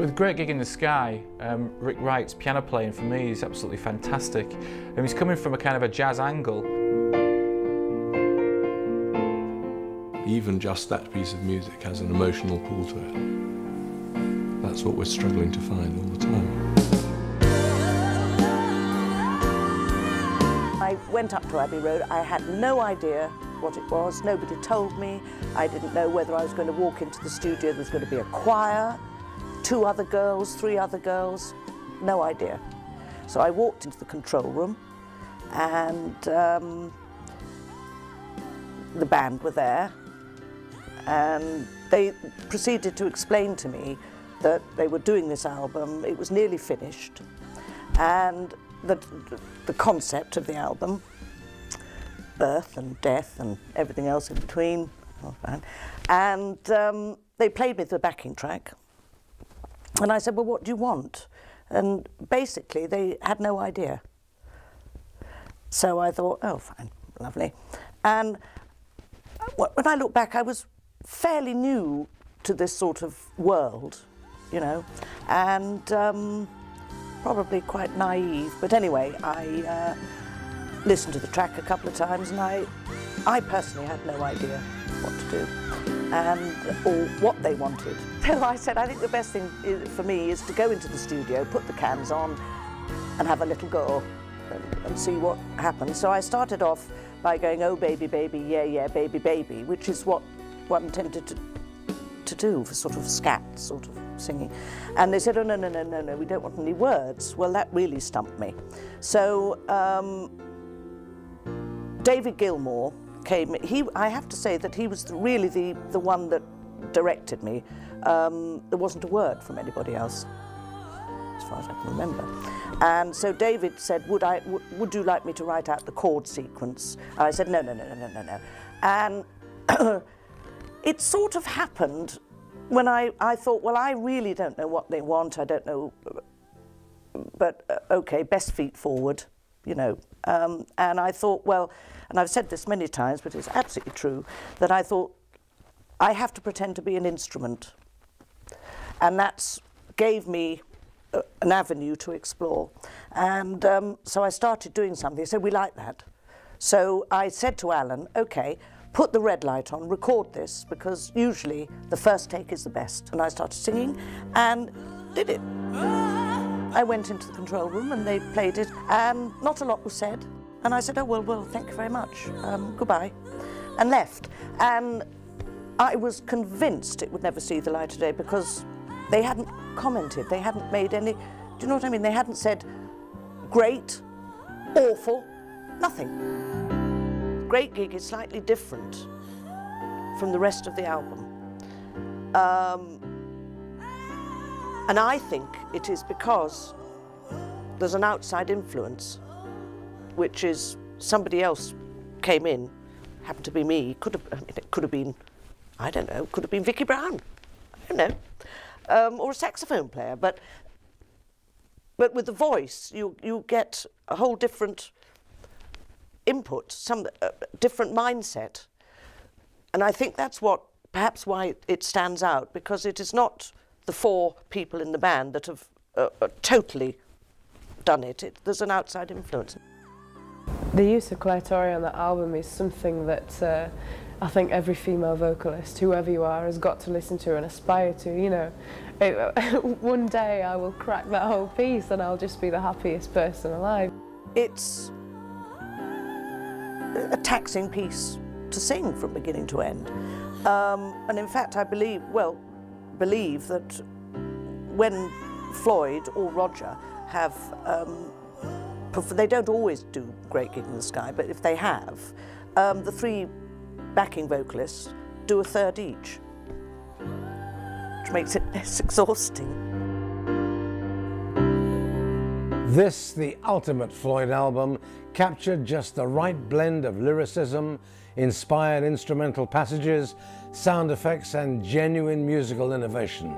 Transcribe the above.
So with Great Gig in the Sky, Rick Wright's piano playing for me is absolutely fantastic. He's coming from a kind of a jazz angle. Even just that piece of music has an emotional pull to it. That's what we're struggling to find all the time. I went up to Abbey Road. I had no idea what it was. Nobody told me. I didn't know whether I was going to walk into the studio. There was going to be a choir, 2 other girls, 3 other girls. No idea. So I walked into the control room and the band were there, and they proceeded to explain to me that they were doing this album. It was nearly finished, and the concept of the album, birth and death and everything else in between, and they played me the backing track, and I said, well, what do you want? And basically they had no idea. So I thought, oh, fine, lovely. And when I look back, I was fairly new to this sort of world, you know, and probably quite naive. But anyway, I listened to the track a couple of times, and I personally had no idea what to do or what they wanted. So I said, I think the best thing for me is to go into the studio, put the cans on, and have a little go and see what happens. So I started off by going, oh, baby, baby, yeah, yeah, baby, baby, which is what one tended to do for sort of scat sort of singing. And they said, oh, no, no, no, no, no, we don't want any words. Well, that really stumped me. So David Gilmour came. I have to say that he was really the one that directed me. There wasn't a word from anybody else, as far as I can remember. And so David said, would you like me to write out the chord sequence? And I said, no, no, no, no, no, no, no. And it sort of happened when I thought, well, I really don't know what they want. I don't know, but okay, best feet forward, you know. And I thought, well, and I've said this many times, but it's absolutely true, that I thought, I have to pretend to be an instrument. And that gave me an avenue to explore. And so I started doing something. He said, we like that. So I said to Alan, okay, put the red light on, record this, because usually the first take is the best. And I started singing and did it. I went into the control room and they played it, and not a lot was said. And I said, oh, well, thank you very much, goodbye, and left. And I was convinced it would never see the light of day because they hadn't commented, they hadn't made any, do you know what I mean? They hadn't said great, awful, nothing. Great Gig is slightly different from the rest of the album. And I think it is because there's an outside influence, which is somebody else came in, happened to be me, it could have been, I don't know, could have been Vicky Brown, I don't know, or a saxophone player, but with the voice, you get a whole different input, some different mindset. And I think that's perhaps why it stands out, because it is not the 4 people in the band that have totally done it. There's an outside influence. The use of Clare Torry on that album is something that I think every female vocalist, whoever you are, has got to listen to and aspire to, you know. One day I will crack that whole piece and I'll just be the happiest person alive. It's A taxing piece to sing from beginning to end. And in fact, I believe that when Floyd or Roger have, they don't always do Great Gig in the Sky, but if they have, the 3 backing vocalists do a third each, which makes it less exhausting. This, the ultimate Floyd album, captured just the right blend of lyricism, inspired instrumental passages, sound effects and genuine musical innovation.